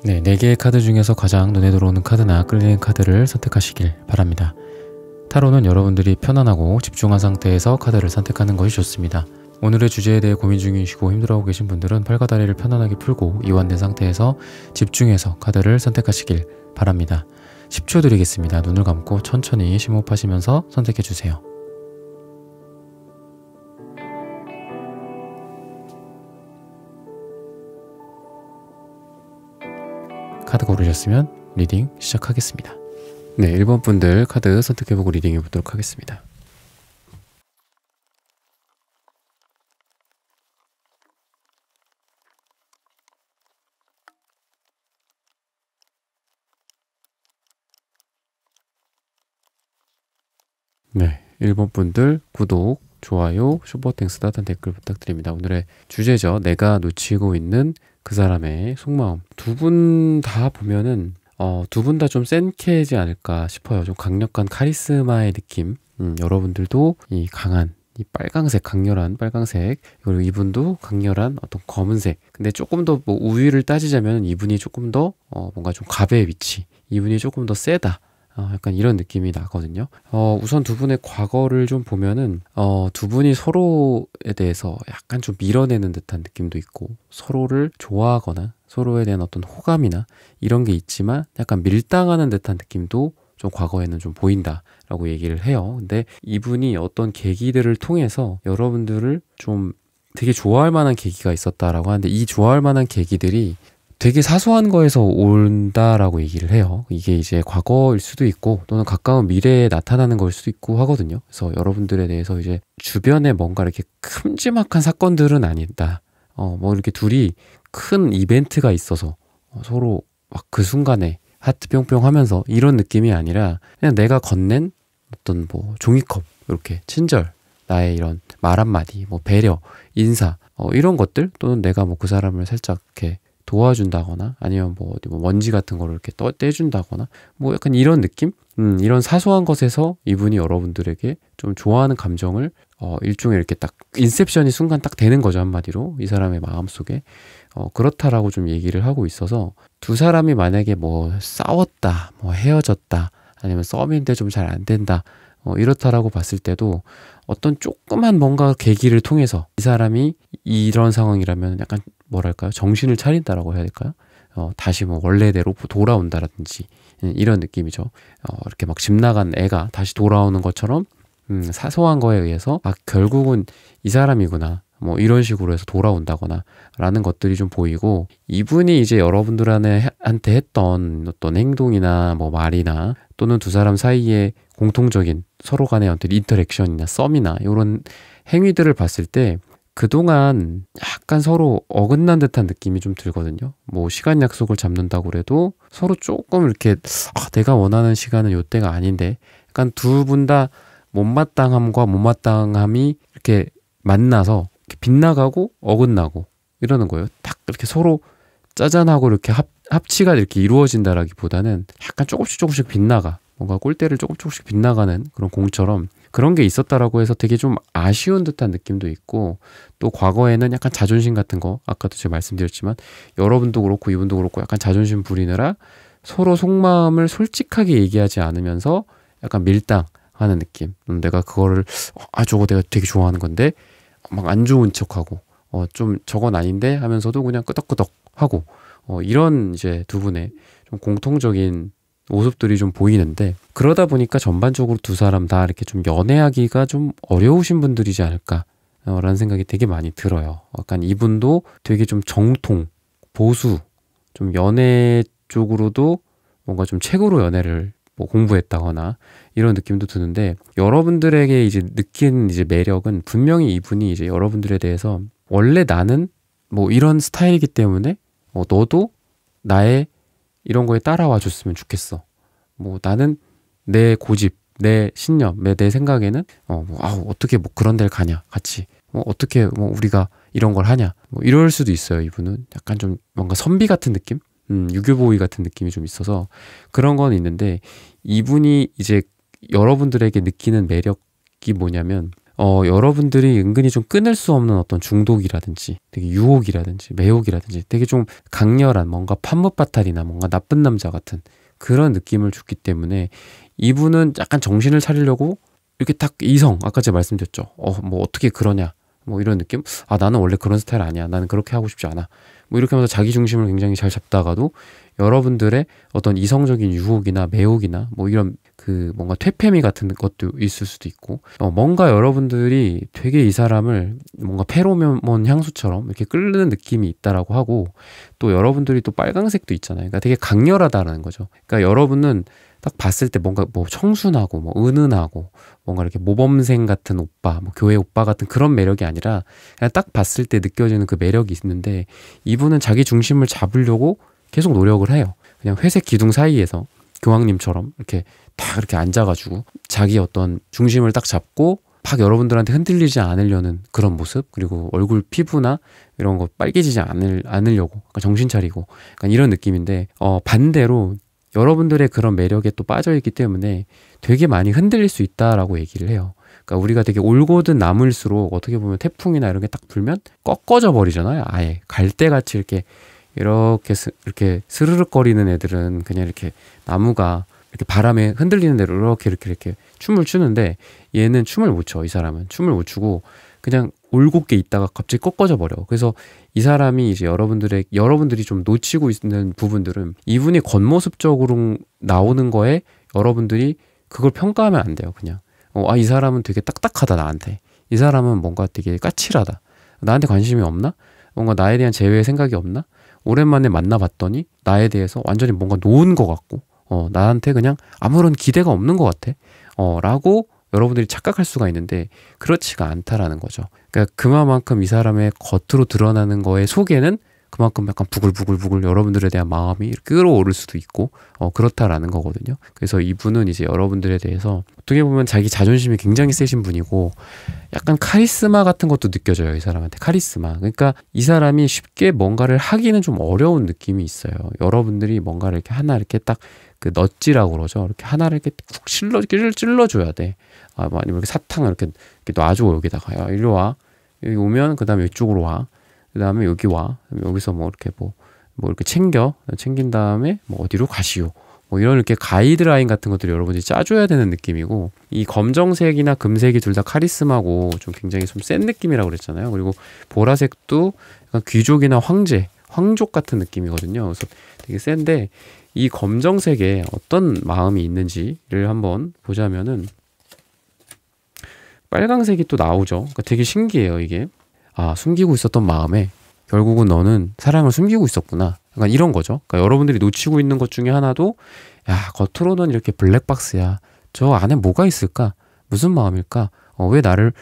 네, 4개의 카드 중에서 가장 눈에 들어오는 카드나 끌리는 카드를 선택하시길 바랍니다. 타로는 여러분들이 편안하고 집중한 상태에서 카드를 선택하는 것이 좋습니다. 오늘의 주제에 대해 고민 중이시고 힘들어하고 계신 분들은 팔과 다리를 편안하게 풀고 이완된 상태에서 집중해서 카드를 선택하시길 바랍니다. 10초 드리겠습니다. 눈을 감고 천천히 심호흡하시면서 선택해주세요. 카드 고르셨으면 리딩 시작하겠습니다. 네, 1번 분들 카드 선택해보고 리딩해보도록 하겠습니다. 네, 1번 분들 구독, 좋아요, 슈퍼땡스 따뜻한 댓글 부탁드립니다. 오늘의 주제죠. 내가 놓치고 있는 그 사람의 속마음. 두 분 다 보면은 두 분 다 좀 센 캐지 않을까 싶어요. 좀 강력한 카리스마의 느낌. 여러분들도 이 강한 이 빨강색, 강렬한 빨강색, 그리고 이분도 강렬한 어떤 검은색. 근데 조금 더 뭐 우위를 따지자면 이분이 조금 더 뭔가 좀 갑의 위치, 이분이 조금 더 세다. 약간 이런 느낌이 나거든요. 우선 두 분의 과거를 좀 보면은 두 분이 서로에 대해서 약간 좀 밀어내는 듯한 느낌도 있고, 서로를 좋아하거나 서로에 대한 어떤 호감이나 이런 게 있지만 약간 밀당하는 듯한 느낌도 좀 과거에는 좀 보인다라고 얘기를 해요. 근데 이분이 어떤 계기들을 통해서 여러분들을 좀 되게 좋아할 만한 계기가 있었다라고 하는데, 이 좋아할 만한 계기들이 되게 사소한 거에서 온다라고 얘기를 해요. 이게 이제 과거일 수도 있고 또는 가까운 미래에 나타나는 걸 수도 있고 하거든요. 그래서 여러분들에 대해서 이제 주변에 뭔가 이렇게 큼지막한 사건들은 아니다. 뭐 이렇게 둘이 큰 이벤트가 있어서 서로 막 그 순간에 하트 뿅뿅 하면서 이런 느낌이 아니라 그냥 내가 건넨 어떤 뭐 종이컵, 이렇게 친절, 나의 이런 말 한마디, 뭐 배려, 인사, 이런 것들, 또는 내가 뭐 그 사람을 살짝 이렇게 도와준다거나 아니면 뭐 어디 뭐 먼지 같은 거를 이렇게 떼준다거나 뭐 약간 이런 느낌? 이런 사소한 것에서 이분이 여러분들에게 좀 좋아하는 감정을 일종의 이렇게 딱 인셉션이 순간 딱 되는 거죠. 한마디로 이 사람의 마음속에 그렇다라고 좀 얘기를 하고 있어서, 두 사람이 만약에 뭐 싸웠다, 뭐 헤어졌다, 아니면 썸인데 좀 잘 안 된다, 이렇다라고 봤을 때도 어떤 조그만 뭔가 계기를 통해서 이 사람이 이런 상황이라면 약간 뭐랄까요? 정신을 차린다라고 해야 될까요? 다시 뭐 원래대로 돌아온다라든지 이런 느낌이죠. 이렇게 막 집 나간 애가 다시 돌아오는 것처럼 사소한 거에 의해서 결국은 이 사람이구나, 뭐 이런 식으로 해서 돌아온다거나 라는 것들이 좀 보이고, 이분이 이제 여러분들한테 했던 어떤 행동이나 뭐 말이나 또는 두 사람 사이에 공통적인 서로 간의 어떤 인터랙션이나 썸이나 이런 행위들을 봤을 때 그동안 약간 서로 어긋난 듯한 느낌이 좀 들거든요. 뭐 시간 약속을 잡는다고 그래도 서로 조금 이렇게 내가 원하는 시간은 요때가 아닌데, 약간 두 분 다 못마땅함과 못마땅함이 이렇게 만나서 이렇게 빗나가고 어긋나고 이러는 거예요. 딱 이렇게 서로 짜잔하고 이렇게 합치가 이렇게 이루어진다라기보다는 약간 조금씩 빗나가, 뭔가 골대를 조금씩 빗나가는 그런 공처럼 그런 게 있었다라고 해서 되게 좀 아쉬운 듯한 느낌도 있고, 또 과거에는 약간 자존심 같은 거, 아까도 제가 말씀드렸지만 여러분도 그렇고 이분도 그렇고 약간 자존심 부리느라 서로 속마음을 솔직하게 얘기하지 않으면서 약간 밀당하는 느낌. 내가 그거를 저거 내가 되게 좋아하는 건데 막 안 좋은 척하고 좀 저건 아닌데 하면서도 그냥 끄덕끄덕 하고 이런 이제 두 분의 좀 공통적인 모습들이 좀 보이는데, 그러다 보니까 전반적으로 두 사람 다 이렇게 좀 연애하기가 좀 어려우신 분들이지 않을까 라는 생각이 되게 많이 들어요. 약간 이분도 되게 좀 정통, 보수, 좀 연애 쪽으로도 뭔가 좀 책으로 연애를 뭐 공부했다거나 이런 느낌도 드는데, 여러분들에게 이제 느낀 이제 매력은 분명히 이분이 이제 여러분들에 대해서 원래 나는 뭐 이런 스타일이기 때문에 너도 나의 이런 거에 따라와 줬으면 좋겠어. 뭐 나는 내 고집, 내 신념, 내 생각에는 어떻게 뭐 그런 데를 가냐, 같이 어떻게 뭐 우리가 이런 걸 하냐, 뭐 이럴 수도 있어요. 이분은 약간 좀 뭔가 선비 같은 느낌, 유교보이 같은 느낌이 좀 있어서 그런 건 있는데, 이분이 이제 여러분들에게 느끼는 매력이 뭐냐면 여러분들이 은근히 좀 끊을 수 없는 어떤 중독이라든지 되게 유혹이라든지 매혹이라든지 되게 좀 강렬한 뭔가 판무파탈이나 뭔가 나쁜 남자 같은 그런 느낌을 줬기 때문에 이분은 약간 정신을 차리려고 이렇게 딱 이성, 아까 제가 말씀드렸죠. 뭐 어떻게 그러냐. 뭐 이런 느낌? 아, 나는 원래 그런 스타일 아니야. 나는 그렇게 하고 싶지 않아. 뭐 이렇게 하면서 자기 중심을 굉장히 잘 잡다가도 여러분들의 어떤 이성적인 유혹이나 매혹이나 뭐 이런 그 뭔가 퇴폐미 같은 것도 있을 수도 있고 뭔가 여러분들이 되게 이 사람을 뭔가 페로몬 향수처럼 이렇게 끓는 느낌이 있다라고 하고 또 여러분들이 또 빨강색도 있잖아요. 그러니까 되게 강렬하다라는 거죠. 그러니까 여러분은 딱 봤을 때 뭔가 뭐 청순하고 뭐 은은하고 뭔가 이렇게 모범생 같은 오빠, 뭐 교회 오빠 같은 그런 매력이 아니라 그냥 딱 봤을 때 느껴지는 그 매력이 있는데 이분은 자기 중심을 잡으려고 계속 노력을 해요. 그냥 회색 기둥 사이에서 교황님처럼 이렇게 딱 이렇게 앉아가지고 자기 어떤 중심을 딱 잡고 막 여러분들한테 흔들리지 않으려는 그런 모습, 그리고 얼굴 피부나 이런 거 빨개지지 않으려고 그러니까 정신 차리고 약간 이런 느낌인데 반대로 여러분들의 그런 매력에 또 빠져있기 때문에 되게 많이 흔들릴 수 있다라고 얘기를 해요. 그러니까 우리가 되게 올곧은 나무일수록 어떻게 보면 태풍이나 이런 게 딱 불면 꺾어져 버리잖아요. 아예 갈대같이 이렇게 스르륵거리는 애들은 그냥 이렇게 나무가 이렇게 바람에 흔들리는 대로 이렇게 춤을 추는데 얘는 춤을 못 춰. 이 사람은 춤을 못 추고 그냥 올곧게 있다가 갑자기 꺾어져 버려. 그래서 이 사람이 이제 여러분들이 좀 놓치고 있는 부분들은 이분이 겉모습적으로 나오는 거에 여러분들이 그걸 평가하면 안 돼요. 그냥 이 사람은 되게 딱딱하다 나한테. 이 사람은 뭔가 되게 까칠하다. 나한테 관심이 없나? 뭔가 나에 대한 제외의 생각이 없나? 오랜만에 만나봤더니 나에 대해서 완전히 뭔가 놓은 것 같고 나한테 그냥 아무런 기대가 없는 것 같아. 라고 여러분들이 착각할 수가 있는데 그렇지가 않다라는 거죠. 그러니까 그만큼 이 사람의 겉으로 드러나는 거의 속에는 그만큼 약간 부글부글 여러분들에 대한 마음이 끌어오를 수도 있고 그렇다라는 거거든요. 그래서 이분은 이제 여러분들에 대해서 어떻게 보면 자기 자존심이 굉장히 세신 분이고 약간 카리스마 같은 것도 느껴져요. 이 사람한테 카리스마. 그러니까 이 사람이 쉽게 뭔가를 하기는 좀 어려운 느낌이 있어요. 여러분들이 뭔가를 이렇게 하나 이렇게 딱 그 넛지라고 그러죠. 이렇게 하나를 이렇게 푹 찔러줘야 돼. 뭐 아니면 이렇게 사탕을 이렇게 놔주고 여기다가 야 이리 와. 여기 오면 그 다음에 이쪽으로 와. 그 다음에 여기 와. 여기서 뭐 이렇게 뭐 이렇게 챙긴 다음에 뭐 어디로 가시오. 뭐 이런 이렇게 가이드라인 같은 것들을 여러분들이 짜줘야 되는 느낌이고 이 검정색이나 금색이 둘 다 카리스마고 좀 굉장히 좀 센 느낌이라고 그랬잖아요. 그리고 보라색도 약간 귀족이나 황족 같은 느낌이거든요. 그래서 되게 센데 이 검정색에 어떤 마음이 있는지를 한번 보자면은 빨강색이 또 나오죠. 그러니까 되게 신기해요, 이게. 아, 숨기고 있었던 마음에 결국은 너는 사랑을 숨기고 있었구나. 약간 이런 거죠. 그러니까 여러분들이 놓치고 있는 것 중에 하나도 야, 겉으로는 이렇게 블랙박스야. 저 안에 뭐가 있을까? 무슨 마음일까? 왜 나를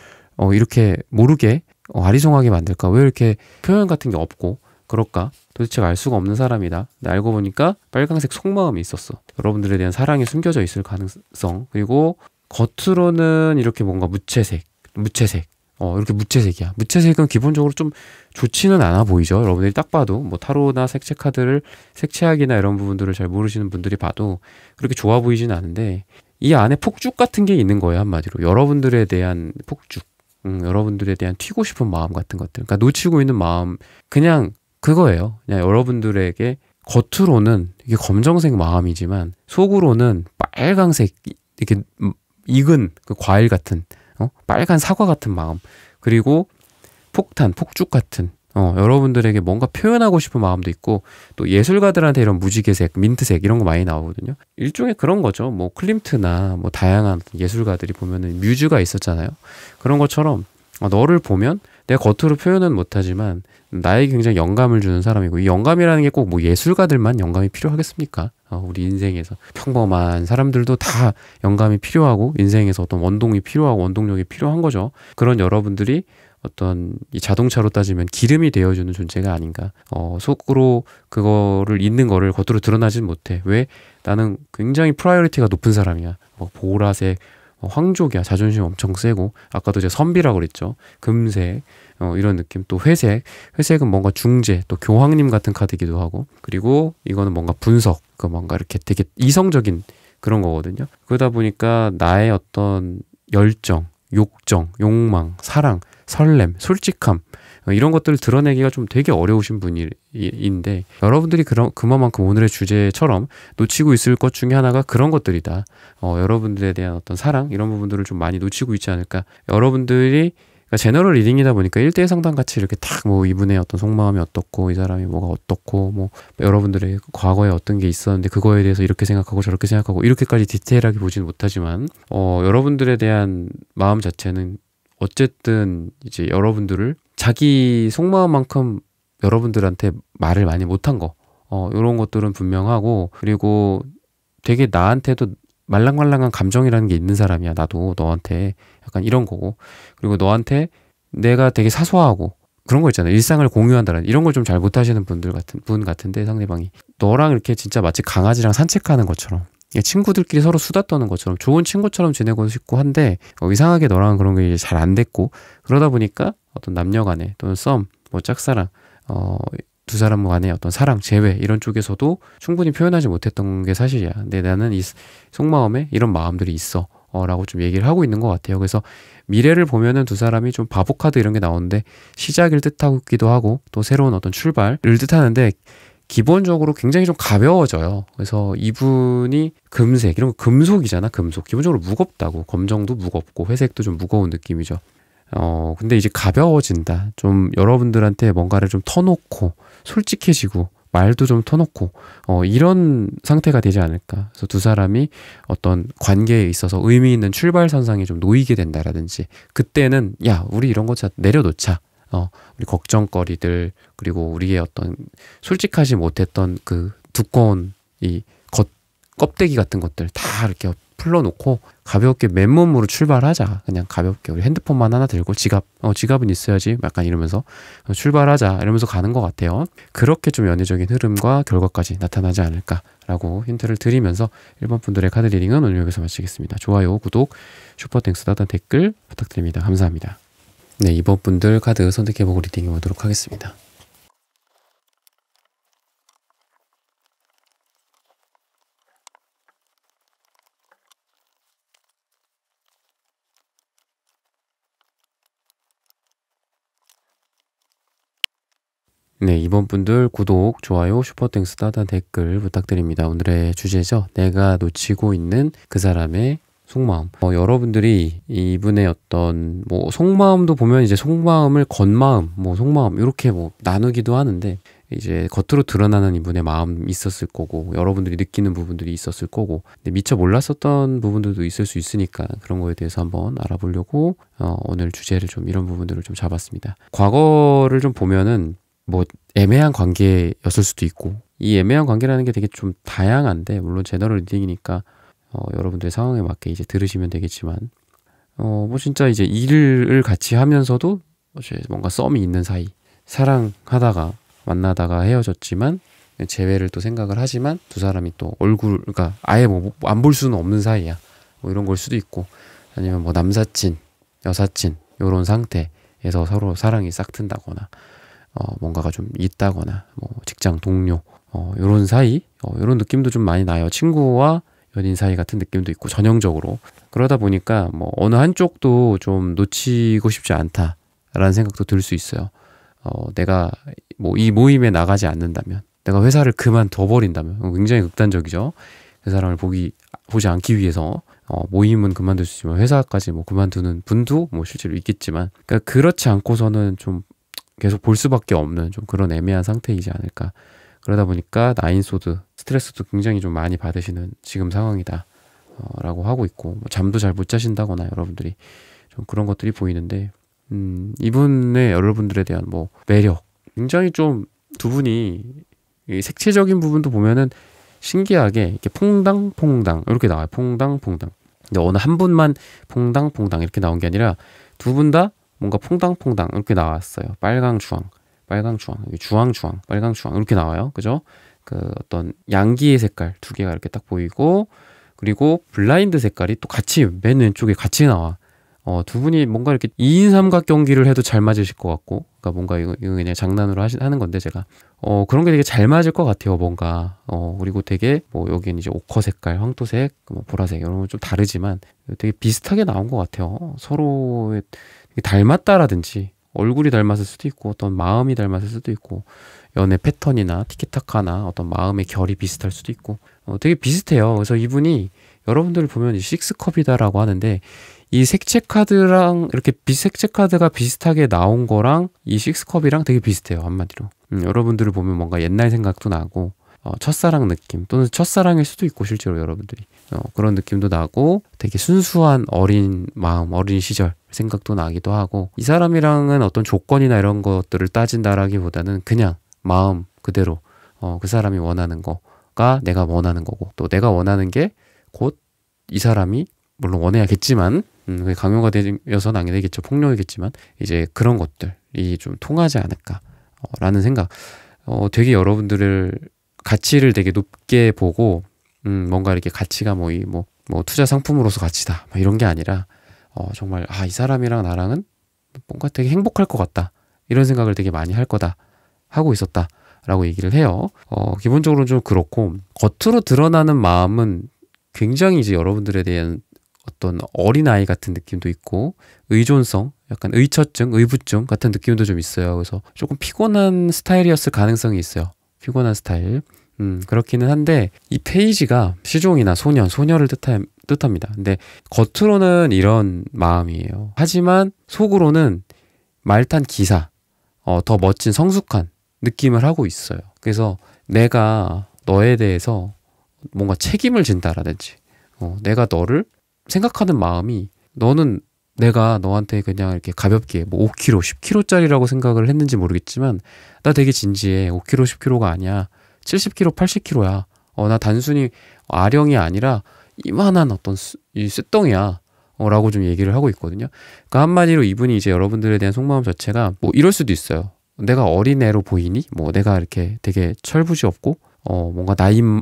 이렇게 모르게 아리송하게 만들까? 왜 이렇게 표현 같은 게 없고 그럴까? 도대체 알 수가 없는 사람이다. 근데 알고 보니까 빨강색 속마음이 있었어. 여러분들에 대한 사랑이 숨겨져 있을 가능성. 그리고 겉으로는 이렇게 뭔가 무채색. 이렇게 무채색이야. 무채색은 기본적으로 좀 좋지는 않아 보이죠. 여러분들이 딱 봐도 뭐 타로나 색채 카드를 색채학이나 이런 부분들을 잘 모르시는 분들이 봐도 그렇게 좋아 보이지는 않은데 이 안에 폭죽 같은 게 있는 거예요. 한마디로 여러분들에 대한 폭죽, 여러분들에 대한 튀고 싶은 마음 같은 것들. 그러니까 놓치고 있는 마음 그냥 그거예요. 그냥 여러분들에게 겉으로는 이게 검정색 마음이지만 속으로는 빨강색 이렇게 익은 그 과일 같은 빨간 사과 같은 마음, 그리고 폭죽 같은 여러분들에게 뭔가 표현하고 싶은 마음도 있고 또 예술가들한테 이런 무지개색, 민트색 이런 거 많이 나오거든요. 일종의 그런 거죠. 뭐 클림트나 뭐 다양한 예술가들이 보면은 뮤즈가 있었잖아요. 그런 것처럼 너를 보면 내가 겉으로 표현은 못하지만 나에게 굉장히 영감을 주는 사람이고 이 영감이라는 게 꼭 뭐 예술가들만 영감이 필요하겠습니까? 우리 인생에서 평범한 사람들도 다 영감이 필요하고 인생에서 어떤 원동이 필요하고 원동력이 필요한 거죠. 그런 여러분들이 어떤 이 자동차로 따지면 기름이 되어주는 존재가 아닌가. 속으로 그거를 있는 거를 겉으로 드러나진 못해. 왜? 나는 굉장히 프라이어리티가 높은 사람이야. 보라색, 황족이야. 자존심 엄청 세고 아까도 제가 선비라고 그랬죠. 금색 이런 느낌. 또 회색은 뭔가 중재, 또 교황님 같은 카드이기도 하고, 그리고 이거는 뭔가 분석, 그 뭔가 이렇게 되게 이성적인 그런 거거든요. 그러다 보니까 나의 어떤 열정, 욕정, 욕망, 사랑, 설렘, 솔직함 이런 것들을 드러내기가 좀 되게 어려우신 분인데 여러분들이 그만큼 오늘의 주제처럼 놓치고 있을 것 중에 하나가 그런 것들이다. 여러분들에 대한 어떤 사랑 이런 부분들을 좀 많이 놓치고 있지 않을까. 여러분들이 그러니까 제너럴 리딩이다 보니까 1대1 상담 같이 이렇게 딱 뭐 이분의 어떤 속마음이 어떻고 이 사람이 뭐가 어떻고 뭐 여러분들의 과거에 어떤 게 있었는데 그거에 대해서 이렇게 생각하고 저렇게 생각하고 이렇게까지 디테일하게 보지는 못하지만 여러분들에 대한 마음 자체는 어쨌든 이제 여러분들을 자기 속마음만큼 여러분들한테 말을 많이 못한 거 이런 것들은 분명하고 그리고 되게 나한테도 말랑말랑한 감정이라는 게 있는 사람이야. 나도 너한테 약간 이런 거고 그리고 너한테 내가 되게 사소하고 그런 거 있잖아요. 일상을 공유한다는 이런 걸 좀 잘 못하시는 분 같은데 상대방이 너랑 이렇게 진짜 마치 강아지랑 산책하는 것처럼 친구들끼리 서로 수다 떠는 것처럼 좋은 친구처럼 지내고 싶고 한데 이상하게 너랑 그런 게 잘 안 됐고 그러다 보니까 어떤 남녀 간에 또는 썸, 뭐 짝사랑 두 사람 간의 어떤 사랑, 재회 이런 쪽에서도 충분히 표현하지 못했던 게 사실이야. 근데 나는 이 속마음에 이런 마음들이 있어 라고 좀 얘기를 하고 있는 것 같아요. 그래서 미래를 보면은 두 사람이 좀 바보 카드 이런 게 나오는데 시작일 듯하기도 하고 또 새로운 어떤 출발을 뜻하는데 기본적으로 굉장히 좀 가벼워져요. 그래서 이분이 금색, 이런 거 금속이잖아, 금속. 기본적으로 무겁다고. 검정도 무겁고 회색도 좀 무거운 느낌이죠. 근데 이제 가벼워진다. 좀 여러분들한테 뭔가를 좀 터놓고 솔직해지고 말도 좀 터놓고 이런 상태가 되지 않을까. 그래서 두 사람이 어떤 관계에 있어서 의미 있는 출발선상에 좀 놓이게 된다라든지 그때는 야, 우리 이런 거 내려놓자. 우리 걱정거리들 그리고 우리의 어떤 솔직하지 못했던 그 두꺼운 이 껍데기 같은 것들 다 이렇게 풀러놓고 가볍게 맨몸으로 출발하자. 그냥 가볍게 우리 핸드폰만 하나 들고 지갑은 있어야지 약간 이러면서 출발하자 이러면서 가는 것 같아요. 그렇게 좀 연애적인 흐름과 결과까지 나타나지 않을까라고 힌트를 드리면서 1번 분들의 카드 리딩은 오늘 여기서 마치겠습니다. 좋아요, 구독, 슈퍼땡스 따단 댓글 부탁드립니다. 감사합니다. 네, 2번 분들 카드 선택해보고 리딩해 보도록 하겠습니다. 네, 2번 분들 구독, 좋아요, 슈퍼땡스 따단 댓글 부탁드립니다. 오늘의 주제죠. 내가 놓치고 있는 그 사람의 속마음. 여러분들이 이분의 어떤 뭐 속마음도 보면 이제 속마음을 겉마음, 뭐 속마음 이렇게 뭐 나누기도 하는데 이제 겉으로 드러나는 이분의 마음이 있었을 거고 여러분들이 느끼는 부분들이 있었을 거고 근데 미처 몰랐었던 부분들도 있을 수 있으니까 그런 거에 대해서 한번 알아보려고 오늘 주제를 좀 이런 부분들을 좀 잡았습니다. 과거를 좀 보면은 뭐 애매한 관계였을 수도 있고 이 애매한 관계라는 게 되게 좀 다양한데 물론 제너럴 리딩이니까 여러분들의 상황에 맞게 이제 들으시면 되겠지만 뭐 진짜 이제 일을 같이 하면서도 뭔가 썸이 있는 사이 사랑하다가 만나다가 헤어졌지만 재회를 또 생각을 하지만 두 사람이 또 그러니까 아예 뭐 안 볼 수는 없는 사이야. 뭐 이런 걸 수도 있고 아니면 뭐 남사친, 여사친 이런 상태에서 서로 사랑이 싹 튼다거나 뭔가가 좀 있다거나 뭐 직장 동료 이런 사이 이런 느낌도 좀 많이 나요. 친구와 연인 사이 같은 느낌도 있고 전형적으로 그러다 보니까 뭐 어느 한쪽도 좀 놓치고 싶지 않다라는 생각도 들 수 있어요. 내가 뭐 이 모임에 나가지 않는다면 내가 회사를 그만둬 버린다면 굉장히 극단적이죠. 그 사람을 보지 않기 위해서 모임은 그만둘 수 있지만 회사까지 뭐 그만두는 분도 뭐 실제로 있겠지만 그러니까 그렇지 않고서는 좀 계속 볼 수밖에 없는 좀 그런 애매한 상태이지 않을까. 그러다 보니까 나인소드 스트레스도 굉장히 좀 많이 받으시는 지금 상황이다 라고 하고 있고 뭐 잠도 잘 못 자신다거나 여러분들이 좀 그런 것들이 보이는데 이분의 여러분들에 대한 뭐 매력 굉장히 좀 두 분이 색채적인 부분도 보면은 신기하게 이렇게 퐁당퐁당 이렇게 나와요. 퐁당퐁당. 근데 어느 한 분만 퐁당퐁당 이렇게 나온 게 아니라 두 분 다 뭔가 퐁당퐁당 이렇게 나왔어요. 빨강주황, 주황주황, 빨강주황 이렇게 나와요. 그죠? 그 어떤 양기의 색깔 두 개가 이렇게 딱 보이고 그리고 블라인드 색깔이 또 같이 맨 왼쪽에 같이 나와. 두 분이 뭔가 이렇게 2인 삼각 경기를 해도 잘 맞으실 것 같고, 그러니까 뭔가 이거 그냥 장난으로 하는 건데 제가 그런 게 되게 잘 맞을 것 같아요. 뭔가 그리고 되게 뭐 여기는 이제 오커 색깔, 황토색, 뭐 보라색 이런 건 좀 다르지만 되게 비슷하게 나온 것 같아요. 서로 닮았다라든지 얼굴이 닮았을 수도 있고 어떤 마음이 닮았을 수도 있고 연애 패턴이나 티키타카나 어떤 마음의 결이 비슷할 수도 있고 되게 비슷해요. 그래서 이분이 여러분들 보면 이 식스컵이다라고 하는데 이 색채 카드랑 이렇게 색채 카드가 비슷하게 나온 거랑 이 식스컵이랑 되게 비슷해요. 한마디로. 여러분들을 보면 뭔가 옛날 생각도 나고 첫사랑 느낌 또는 첫사랑일 수도 있고 실제로 여러분들이 그런 느낌도 나고 되게 순수한 어린 마음, 어린 시절 생각도 나기도 하고 이 사람이랑은 어떤 조건이나 이런 것들을 따진다라기보다는 그냥 마음 그대로 그 사람이 원하는 거가 내가 원하는 거고 또 내가 원하는 게 곧 이 사람이 물론 원해야겠지만 강요가 되어서는 안 되겠죠. 폭력이겠지만 이제 그런 것들이 좀 통하지 않을까 라는 생각. 되게 여러분들을 가치를 되게 높게 보고 뭔가 이렇게 가치가 뭐 투자 상품으로서 가치다 이런 게 아니라 정말 이 사람이랑 나랑은 뭔가 되게 행복할 것 같다 이런 생각을 되게 많이 할 거다 하고 있었다 라고 얘기를 해요. 기본적으로 좀 그렇고 겉으로 드러나는 마음은 굉장히 이제 여러분들에 대한 어떤 어린아이 같은 느낌도 있고 의존성, 약간 의처증, 의부증 같은 느낌도 좀 있어요. 그래서 조금 피곤한 스타일이었을 가능성이 있어요. 피곤한 스타일. 그렇기는 한데 이 페이지가 시종이나 소녀를 뜻합니다. 근데 겉으로는 이런 마음이에요. 하지만 속으로는 말탄 기사, 더 멋진 성숙한 느낌을 하고 있어요. 그래서 내가 너에 대해서 뭔가 책임을 진다라든지 내가 너를 생각하는 마음이 너는 내가 너한테 그냥 이렇게 가볍게 뭐 5kg, 10kg짜리라고 생각을 했는지 모르겠지만 나 되게 진지해. 5kg, 10kg가 아니야. 70kg, 80kg야. 나 단순히 아령이 아니라 이만한 어떤 이 쇳덩이야. 라고 좀 얘기를 하고 있거든요. 그러니까 한마디로 이분이 이제 여러분들에 대한 속마음 자체가 뭐 이럴 수도 있어요. 내가 어린애로 보이니? 뭐 내가 이렇게 되게 철부지 없고 뭔가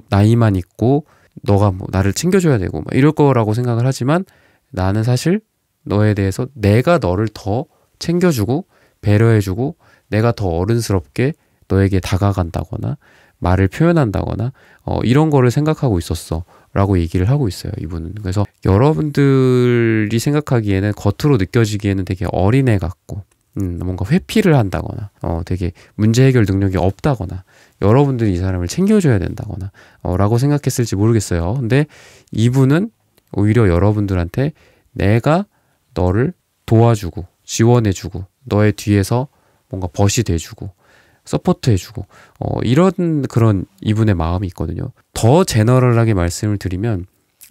나이만 있고 너가 뭐 나를 챙겨줘야 되고 막 이럴 거라고 생각을 하지만 나는 사실 너에 대해서 내가 너를 더 챙겨주고 배려해주고 내가 더 어른스럽게 너에게 다가간다거나 말을 표현한다거나 이런 거를 생각하고 있었어 라고 얘기를 하고 있어요. 이분은. 그래서 여러분들이 생각하기에는 겉으로 느껴지기에는 되게 어린애 같고 뭔가 회피를 한다거나 되게 문제 해결 능력이 없다거나 여러분들이 이 사람을 챙겨줘야 된다거나 라고 생각했을지 모르겠어요. 근데 이분은 오히려 여러분들한테 내가 너를 도와주고 지원해주고 너의 뒤에서 뭔가 벗이 돼주고 서포트해주고 이런 그런 이분의 마음이 있거든요. 더 제너럴하게 말씀을 드리면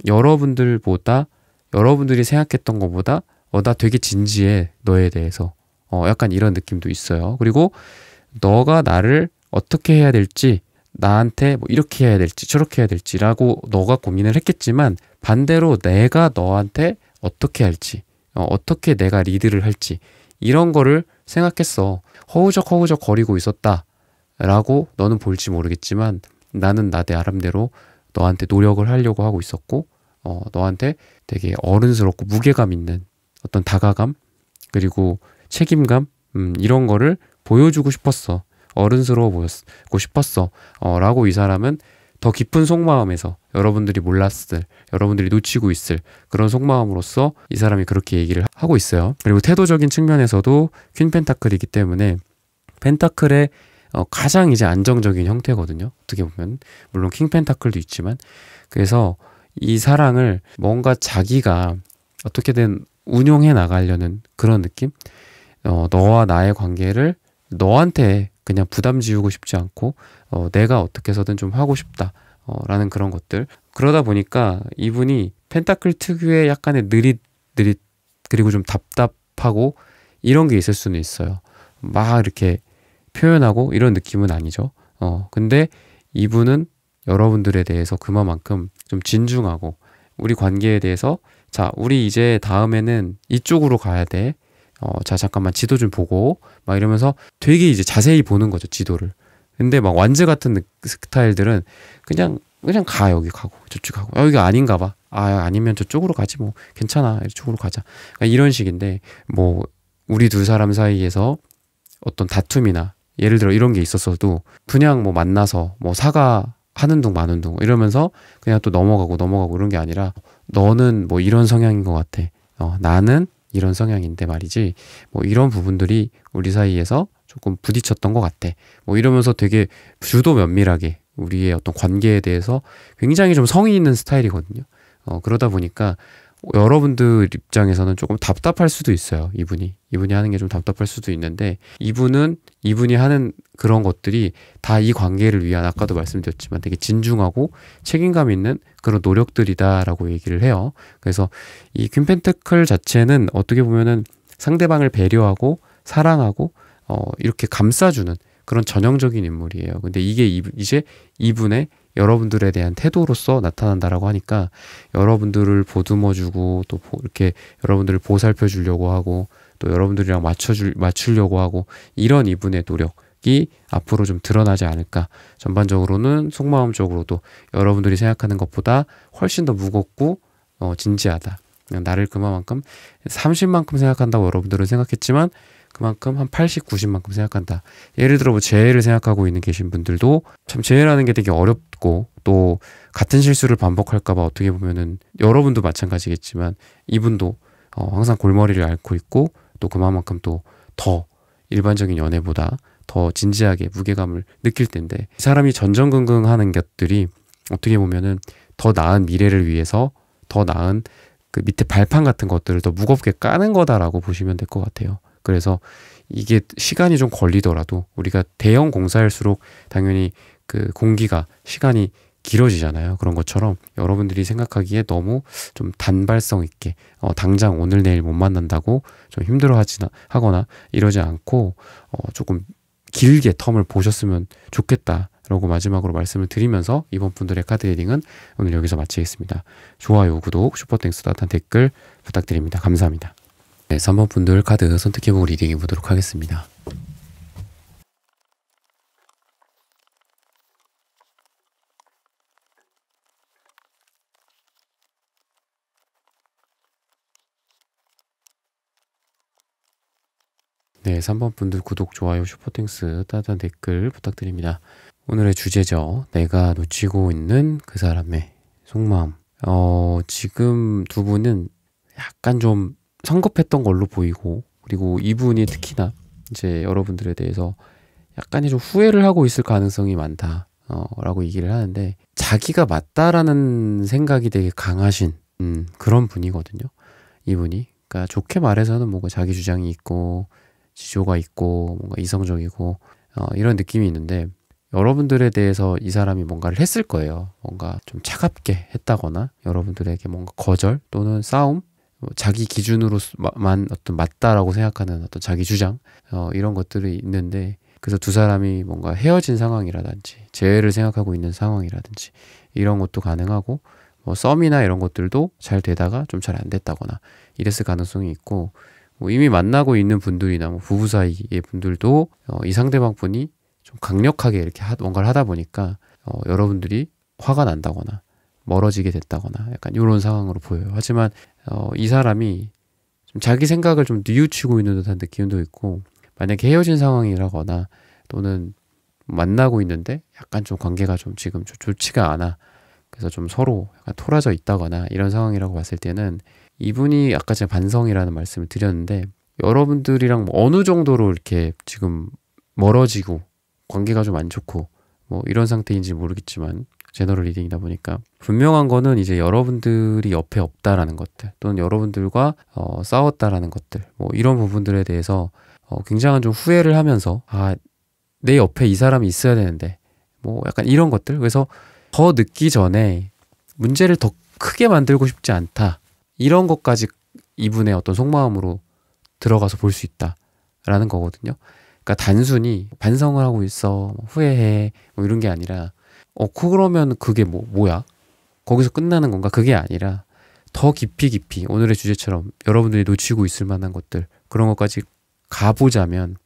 여러분들보다 여러분들이 생각했던 것보다 나 되게 진지해 너에 대해서 약간 이런 느낌도 있어요. 그리고 너가 나를 어떻게 해야 될지 나한테 뭐 이렇게 해야 될지 저렇게 해야 될지라고 너가 고민을 했겠지만 반대로 내가 너한테 어떻게 할지 어떻게 내가 리드를 할지 이런 거를 생각했어. 허우적 거리고 있었다 라고 너는 볼지 모르겠지만 나는 내 나름대로 너한테 노력을 하려고 하고 있었고 너한테 되게 어른스럽고 무게감 있는 어떤 다가감 그리고 책임감 이런 거를 보여주고 싶었어. 어른스러워 보였고 싶었어 라고 이 사람은 더 깊은 속마음에서 여러분들이 몰랐을 여러분들이 놓치고 있을 그런 속마음으로서 이 사람이 그렇게 얘기를 하고 있어요. 그리고 태도적인 측면에서도 퀸 펜타클이기 때문에 펜타클의 가장 이제 안정적인 형태거든요. 어떻게 보면 물론 킹 펜타클도 있지만 그래서 이 사랑을 뭔가 자기가 어떻게든 운용해 나가려는 그런 느낌 너와 나의 관계를 너한테 그냥 부담 지우고 싶지 않고 내가 어떻게 해서든 좀 하고 싶다 라는 그런 것들 그러다 보니까 이분이 펜타클 특유의 약간의 느릿느릿 그리고 좀 답답하고 이런 게 있을 수는 있어요. 막 이렇게 표현하고 이런 느낌은 아니죠. 근데 이분은 여러분들에 대해서 그만큼 좀 진중하고 우리 관계에 대해서 자 우리 이제 다음에는 이쪽으로 가야 돼. 자 잠깐만 지도 좀 보고 막 이러면서 되게 이제 자세히 보는 거죠 지도를. 근데 막 완즈 같은 스타일들은 그냥 그냥 가. 여기 가고 저쪽 가고 여기가 아닌가 봐. 아니면 저쪽으로 가지 뭐 괜찮아. 이쪽으로 가자. 그러니까 이런 식인데 뭐 우리 두 사람 사이에서 어떤 다툼이나 예를 들어 이런 게 있었어도 그냥 뭐 만나서 뭐 사과 하는 둥 마는 둥 이러면서 그냥 또 넘어가고 이런 게 아니라 너는 뭐 이런 성향인 것 같아. 나는 이런 성향인데 말이지. 뭐 이런 부분들이 우리 사이에서 조금 부딪혔던 것 같아. 뭐 이러면서 되게 주도 면밀하게 우리의 어떤 관계에 대해서 굉장히 좀 성의 있는 스타일이거든요. 그러다 보니까 여러분들 입장에서는 조금 답답할 수도 있어요. 이분이 하는 게 좀 답답할 수도 있는데 이분이 하는 그런 것들이 다 이 관계를 위한 아까도 말씀드렸지만 되게 진중하고 책임감 있는 그런 노력들이다라고 얘기를 해요. 그래서 이 퀸 펜트클 자체는 어떻게 보면은 상대방을 배려하고 사랑하고 이렇게 감싸주는 그런 전형적인 인물이에요. 근데 이게 이제 이분의 여러분들에 대한 태도로서 나타난다라고 하니까 여러분들을 보듬어주고 또 이렇게 여러분들을 보살펴 주려고 하고 또 여러분들이랑 맞추려고 하고 이런 이분의 노력이 앞으로 좀 드러나지 않을까. 전반적으로는 속마음적으로도 여러분들이 생각하는 것보다 훨씬 더 무겁고 진지하다. 나를 그만큼 30만큼 생각한다고 여러분들은 생각했지만 그만큼 한 80, 90만큼 생각한다. 예를 들어 뭐 재해를 생각하고 계신 분들도 참 재해라는 게 되게 어렵고 또 같은 실수를 반복할까봐 어떻게 보면은 여러분도 마찬가지겠지만 이분도 항상 골머리를 앓고 있고 또 그만큼 또 더 일반적인 연애보다 더 진지하게 무게감을 느낄 텐데 이 사람이 전전긍긍하는 것들이 어떻게 보면은 더 나은 미래를 위해서 더 나은 그 밑에 발판 같은 것들을 더 무겁게 까는 거다라고 보시면 될 것 같아요. 그래서 이게 시간이 좀 걸리더라도 우리가 대형 공사일수록 당연히 그 공기가 시간이 길어지잖아요. 그런 것처럼 여러분들이 생각하기에 너무 좀 단발성 있게 당장 오늘 내일 못 만난다고 좀 하거나 이러지 않고 조금 길게 텀을 보셨으면 좋겠다라고 마지막으로 말씀을 드리면서 이번 분들의 카드 리딩은 오늘 여기서 마치겠습니다. 좋아요, 구독, 슈퍼땡스 따뜻한 댓글 부탁드립니다. 감사합니다. 네, 3번 분들 카드 선택해보고 리딩해 보도록 하겠습니다. 네, 3번 분들 구독, 좋아요, 슈퍼땡스 따뜻한 댓글 부탁드립니다. 오늘의 주제죠. 내가 놓치고 있는 그 사람의 속마음. 지금 두 분은 약간 좀 성급했던 걸로 보이고 그리고 이분이 특히나 이제 여러분들에 대해서 약간의 좀 후회를 하고 있을 가능성이 많다 라고 얘기를 하는데 자기가 맞다라는 생각이 되게 강하신 그런 분이거든요. 이분이. 그러니까 좋게 말해서는 뭔가 자기 주장이 있고 지조가 있고 뭔가 이성적이고 이런 느낌이 있는데 여러분들에 대해서 이 사람이 뭔가를 했을 거예요. 뭔가 좀 차갑게 했다거나 여러분들에게 뭔가 거절 또는 싸움 자기 기준으로만 어떤 맞다라고 생각하는 어떤 자기 주장 이런 것들이 있는데 그래서 두 사람이 뭔가 헤어진 상황이라든지 재회를 생각하고 있는 상황이라든지 이런 것도 가능하고 뭐 썸이나 이런 것들도 잘 되다가 좀 잘 안 됐다거나 이랬을 가능성이 있고 뭐 이미 만나고 있는 분들이나 뭐 부부 사이의 분들도 이 상대방 분이 좀 강력하게 이렇게 뭔가를 하다 보니까 여러분들이 화가 난다거나 멀어지게 됐다거나 약간 이런 상황으로 보여요. 하지만 이 사람이 좀 자기 생각을 좀 뉘우치고 있는 듯한 느낌도 있고 만약에 헤어진 상황이라거나 또는 만나고 있는데 약간 좀 관계가 좀 지금 좋지가 않아. 그래서 좀 서로 약간 토라져 있다거나 이런 상황이라고 봤을 때는 이분이 아까 제가 반성이라는 말씀을 드렸는데 여러분들이랑 뭐 어느 정도로 이렇게 지금 멀어지고 관계가 좀 안 좋고 뭐 이런 상태인지 모르겠지만 제너럴 리딩이다 보니까 분명한 거는 이제 여러분들이 옆에 없다라는 것들 또는 여러분들과 싸웠다라는 것들 뭐 이런 부분들에 대해서 굉장한 좀 후회를 하면서 내 옆에 이 사람이 있어야 되는데 뭐 약간 이런 것들 그래서 더 늦기 전에 문제를 더 크게 만들고 싶지 않다 이런 것까지 이분의 어떤 속마음으로 들어가서 볼 수 있다라는 거거든요. 그러니까 단순히 반성을 하고 있어 후회해 뭐 이런 게 아니라 그러면 그게 뭐야? 거기서 끝나는 건가? 그게 아니라 더 깊이 오늘의 주제처럼 여러분들이 놓치고 있을 만한 것들 그런 것까지 가보자면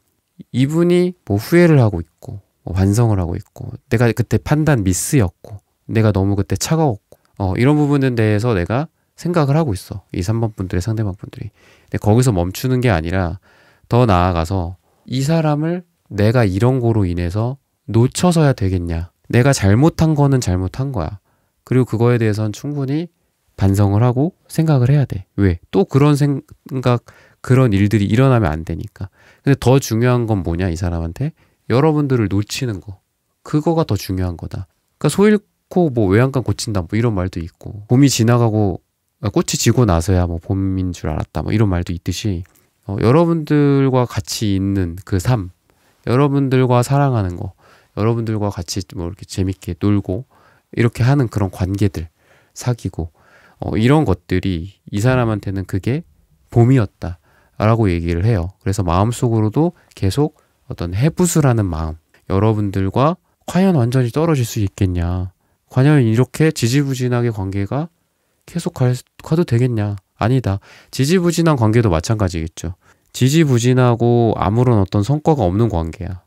이분이 뭐 후회를 하고 있고 뭐 반성을 하고 있고 내가 그때 판단 미스였고 내가 너무 그때 차가웠고 이런 부분에 대해서 내가 생각을 하고 있어. 이 3번 분들의 상대방 분들이. 근데 거기서 멈추는 게 아니라 더 나아가서 이 사람을 내가 이런 거로 인해서 놓쳐서야 되겠냐. 내가 잘못한 거는 잘못한 거야. 그리고 그거에 대해서는 충분히 반성을 하고 생각을 해야 돼. 왜? 또 그런 생각, 그런 일들이 일어나면 안 되니까. 근데 더 중요한 건 뭐냐, 이 사람한테? 여러분들을 놓치는 거. 그거가 더 중요한 거다. 그러니까 소 잃고 뭐 외양간 고친다 뭐 이런 말도 있고, 봄이 지나가고 꽃이 지고 나서야 뭐 봄인 줄 알았다 뭐 이런 말도 있듯이 여러분들과 같이 있는 그 삶, 여러분들과 사랑하는 거, 여러분들과 같이 뭐 이렇게 재밌게 놀고 이렇게 하는 그런 관계들, 사귀고 이런 것들이 이 사람한테는 그게 봄이었다 라고 얘기를 해요. 그래서 마음속으로도 계속 어떤 해부수라는 마음, 여러분들과 과연 완전히 떨어질 수 있겠냐, 과연 이렇게 지지부진하게 관계가 계속 가도 되겠냐. 아니다. 지지부진한 관계도 마찬가지겠죠. 지지부진하고 아무런 어떤 성과가 없는 관계야.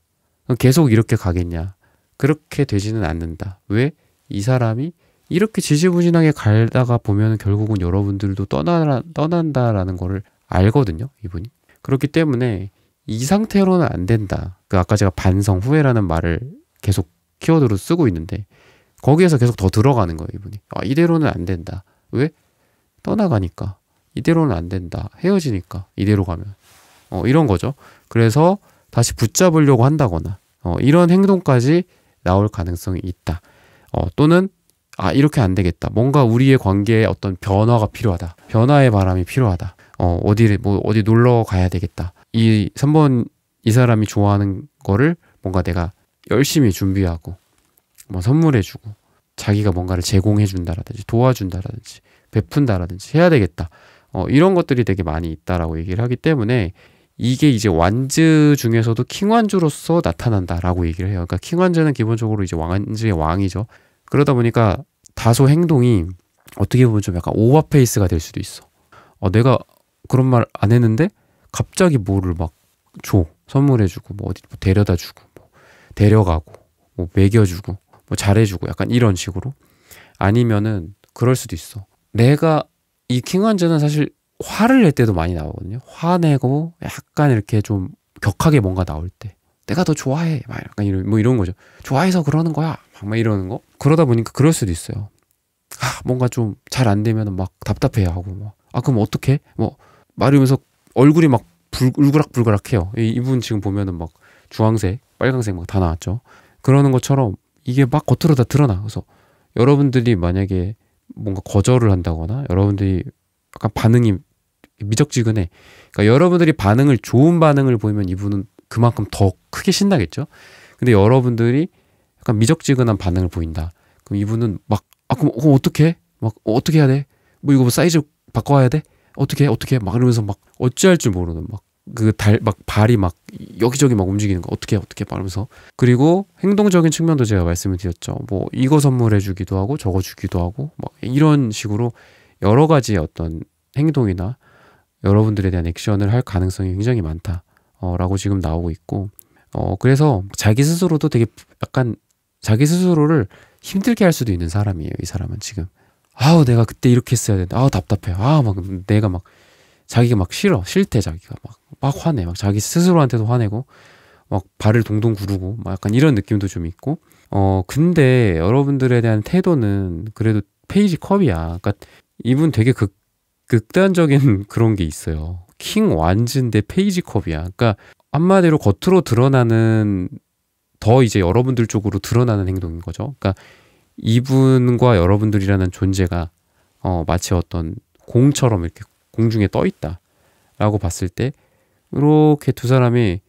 계속 이렇게 가겠냐. 그렇게 되지는 않는다. 왜? 이 사람이 이렇게 지지부진하게 갈다가 보면 결국은 여러분들도 떠난다라는 거를 알거든요, 이분이. 그렇기 때문에 이 상태로는 안 된다. 아까 제가 반성, 후회라는 말을 계속 키워드로 쓰고 있는데 거기에서 계속 더 들어가는 거예요, 이분이. 이대로는 안 된다. 왜? 떠나가니까. 이대로는 안 된다. 헤어지니까. 이대로 가면. 이런 거죠. 그래서 다시 붙잡으려고 한다거나 이런 행동까지 나올 가능성이 있다. 또는 이렇게 안 되겠다. 뭔가 우리의 관계에 어떤 변화가 필요하다. 변화의 바람이 필요하다. 어디 놀러 가야 되겠다. 이 3번 이 사람이 좋아하는 거를 뭔가 내가 열심히 준비하고 뭐 선물해주고 자기가 뭔가를 제공해준다라든지 도와준다라든지 베푼다라든지 해야 되겠다. 이런 것들이 되게 많이 있다라고 얘기를 하기 때문에 이게 이제 완즈 중에서도 킹완즈로서 나타난다라고 얘기를 해요. 그러니까 킹완즈는 기본적으로 이제 완즈의 왕이죠. 그러다 보니까 다소 행동이 어떻게 보면 좀 약간 오버페이스가 될 수도 있어. 내가 그런 말 안 했는데 갑자기 뭐를 막 줘. 선물해주고 뭐 어디 뭐 데려다주고 뭐 데려가고 뭐 먹여주고 뭐 잘해주고 약간 이런 식으로. 아니면은 그럴 수도 있어. 내가 이 킹완즈는 사실 화를 낼 때도 많이 나오거든요. 화내고 약간 이렇게 좀 격하게 뭔가 나올 때 내가 더 좋아해 막 약간 이런 거죠. 좋아해서 그러는 거야 막 이러는 거. 그러다 보니까 그럴 수도 있어요. 뭔가 좀 잘 안 되면 막 답답해 하고 그럼 어떡해? 뭐 말하면서 얼굴이 막 울그락불그락해요. 이분 지금 보면은 막 주황색, 빨강색 막 다 나왔죠. 그러는 것처럼 이게 막 겉으로 다 드러나. 그래서 여러분들이 만약에 뭔가 거절을 한다거나 여러분들이 약간 반응이 미적지근해. 그러니까 여러분들이 좋은 반응을 보이면 이분은 그만큼 더 크게 신나겠죠. 근데 여러분들이 약간 미적지근한 반응을 보인다. 그럼 이분은 막 그럼 어떡해? 막 어떻게 해야 돼? 뭐 이거 뭐 사이즈 바꿔야 돼? 어떻게 막 이러면서 막 어찌할 줄 모르는 막 발이 막 여기저기 막 움직이는 거 어떻게 말하면서. 그리고 행동적인 측면도 제가 말씀을 드렸죠. 뭐 이거 선물해 주기도 하고 저거 주기도 하고 막 이런 식으로 여러 가지의 어떤 행동이나 여러분들에 대한 액션을 할 가능성이 굉장히 많다라고 지금 나오고 있고 그래서 자기 스스로도 되게 약간 자기 스스로를 힘들게 할 수도 있는 사람이에요. 이 사람은 지금 내가 그때 이렇게 했어야 되는데 답답해. 막 내가 막 자기가 막 싫대. 자기가 막 화내. 막 자기 스스로한테도 화내고 막 발을 동동 구르고 막 약간 이런 느낌도 좀 있고 근데 여러분들에 대한 태도는 그래도 페이지 컵이야. 그러니까 이분 되게 극단적인 그런 게 있어요. 킹 완즈인데 페이지 컵이야. 그러니까 한마디로 겉으로 드러나는 더 이제 여러분들 쪽으로 드러나는 행동인 거죠. 그러니까 이분과 여러분들이라는 존재가 마치 어떤 공처럼 이렇게 공중에 떠 있다라고 봤을 때 이렇게 두 사람이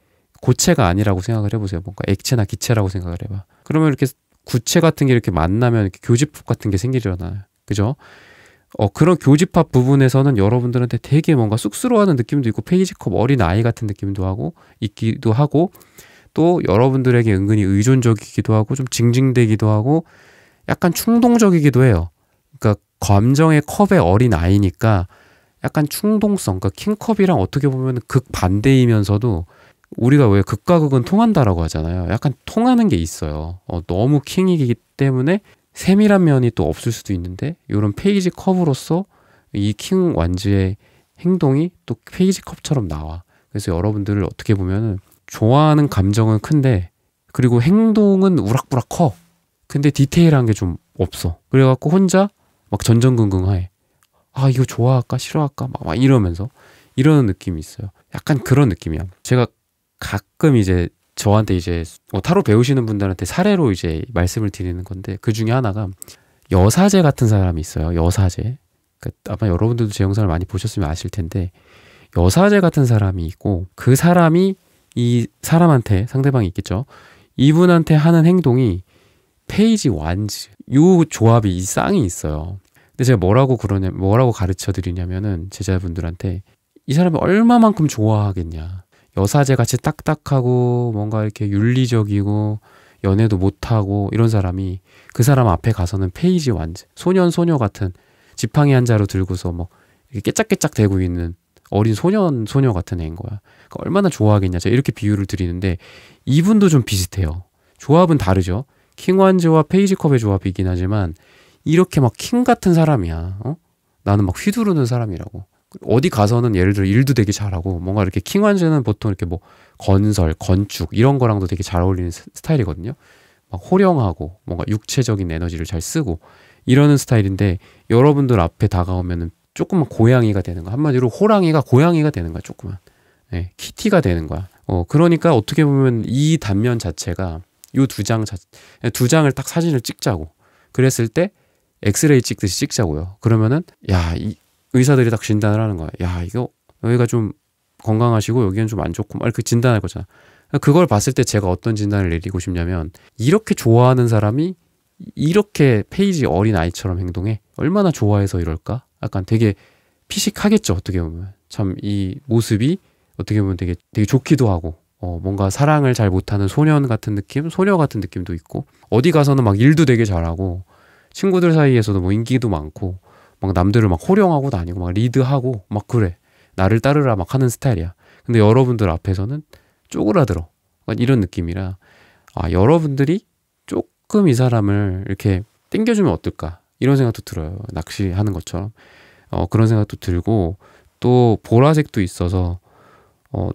고체가 아니라고 생각을 해보세요. 뭔가 액체나 기체라고 생각을 해봐. 그러면 이렇게 구체 같은 게 이렇게 만나면 이렇게 교집합 같은 게 생기잖아요. 그죠? 그런 교집합 부분에서는 여러분들한테 되게 뭔가 쑥스러워하는 느낌도 있고 페이지컵 어린 아이 같은 느낌도 하고 있기도 하고 또 여러분들에게 은근히 의존적이기도 하고 좀 징징대기도 하고 약간 충동적이기도 해요. 그러니까 감정의 컵의 어린 아이니까 약간 충동성, 그러니까 킹컵이랑 어떻게 보면 극반대이면서도 우리가 왜 극과 극은 통한다라고 하잖아요. 약간 통하는 게 있어요. 너무 킹이기 때문에 세밀한 면이 또 없을 수도 있는데 이런 페이지 컵으로서 이 킹 완즈의 행동이 또 페이지 컵처럼 나와. 그래서 여러분들을 어떻게 보면은 좋아하는 감정은 큰데 그리고 행동은 우락부락 커. 근데 디테일한 게 좀 없어. 그래갖고 혼자 막 전전긍긍해. 아 이거 좋아할까 싫어할까 막 이러면서 이러는 느낌이 있어요. 약간 그런 느낌이야. 제가 가끔 이제 저한테 이제 타로 배우시는 분들한테 사례로 이제 말씀을 드리는 건데 그 중에 하나가 여사제 같은 사람이 있어요. 여사제. 아마 여러분들도 제 영상을 많이 보셨으면 아실 텐데 여사제 같은 사람이 있고 그 사람이 이 사람한테 상대방이 있겠죠. 이분한테 하는 행동이 페이지 완즈. 요 조합이 이 쌍이 있어요. 근데 제가 뭐라고 가르쳐 드리냐면은 제자분들한테 이 사람이 얼마만큼 좋아하겠냐. 여사제 같이 딱딱하고 뭔가 이렇게 윤리적이고 연애도 못하고 이런 사람이 그 사람 앞에 가서는 페이지 완즈. 소녀 같은 지팡이 한 자루 들고서 뭐 이렇게 깨짝깨짝 대고 있는 어린 소녀 같은 애인 거야. 그러니까 얼마나 좋아하겠냐. 제가 이렇게 비유를 드리는데 이분도 좀 비슷해요. 조합은 다르죠. 킹완즈와 페이지컵의 조합이긴 하지만 이렇게 막 킹 같은 사람이야. 나는 막 휘두르는 사람이라고. 어디 가서는 예를 들어 일도 되게 잘하고 뭔가 이렇게 킹완즈는 보통 이렇게 뭐 건설, 건축 이런 거랑도 되게 잘 어울리는 스타일이거든요. 막 호령하고 뭔가 육체적인 에너지를 잘 쓰고 이러는 스타일인데 여러분들 앞에 다가오면은 조금만 고양이가 되는 거야. 한마디로 호랑이가 고양이가 되는 거야. 조금만. 네, 키티가 되는 거야. 그러니까 어떻게 보면 이 단면 자체가 요 두 장을 딱 사진을 찍자고. 그랬을 때 엑스레이 찍듯이 찍자고요. 그러면은 이 의사들이 딱 진단을 하는 거야. 야, 이거 여기가 좀 건강하시고 여기는 좀 안 좋고 막 이렇게 진단할 거잖아. 그걸 봤을 때 제가 어떤 진단을 내리고 싶냐면 이렇게 좋아하는 사람이 이렇게 페이지 어린 아이처럼 행동해? 얼마나 좋아해서 이럴까? 약간 되게 피식하겠죠. 어떻게 보면 참 이 모습이 어떻게 보면 되게 좋기도 하고 뭔가 사랑을 잘 못하는 소녀 같은 느낌도 있고 어디 가서는 막 일도 되게 잘하고 친구들 사이에서도 뭐 인기도 많고 막 남들을 막 호령하고 다니고 막 리드하고 막 그래. 나를 따르라 막 하는 스타일이야. 근데 여러분들 앞에서는 쪼그라들어. 이런 느낌이라 여러분들이 조금 이 사람을 이렇게 땡겨주면 어떨까 이런 생각도 들어요. 낚시하는 것처럼 그런 생각도 들고 또 보라색도 있어서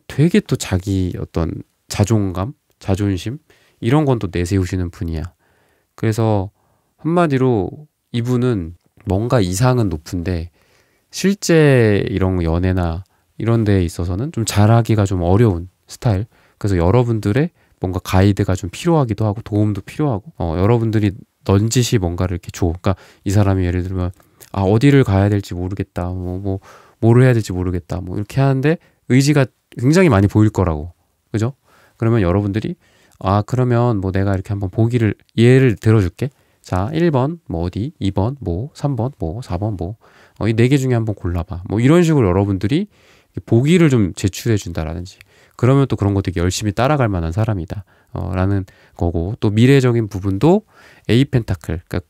되게 또 자기 어떤 자존감, 자존심 이런 건 또 내세우시는 분이야. 그래서 한마디로 이분은 뭔가 이상은 높은데 실제 이런 연애나 이런 데에 있어서는 좀 잘하기가 좀 어려운 스타일. 그래서 여러분들의 뭔가 가이드가 좀 필요하기도 하고 도움도 필요하고 여러분들이 넌지시 뭔가를 이렇게 줘. 그러니까 이 사람이 예를 들면 어디를 가야 될지 모르겠다. 뭐를 해야 될지 모르겠다. 뭐 이렇게 하는데 의지가 굉장히 많이 보일 거라고. 그죠? 그러면 여러분들이 그러면 뭐 내가 이렇게 한번 보기를 예를 들어줄게. 자, 1번 뭐 어디, 2번 뭐, 3번 뭐, 4번 뭐 이 네 개 중에 한번 골라봐. 뭐 이런 식으로 여러분들이 보기를 좀 제출해 준다라든지 그러면 또 그런 거 되게 열심히 따라갈 만한 사람이다 라는 거고 또 미래적인 부분도 에이 펜타클 그러니까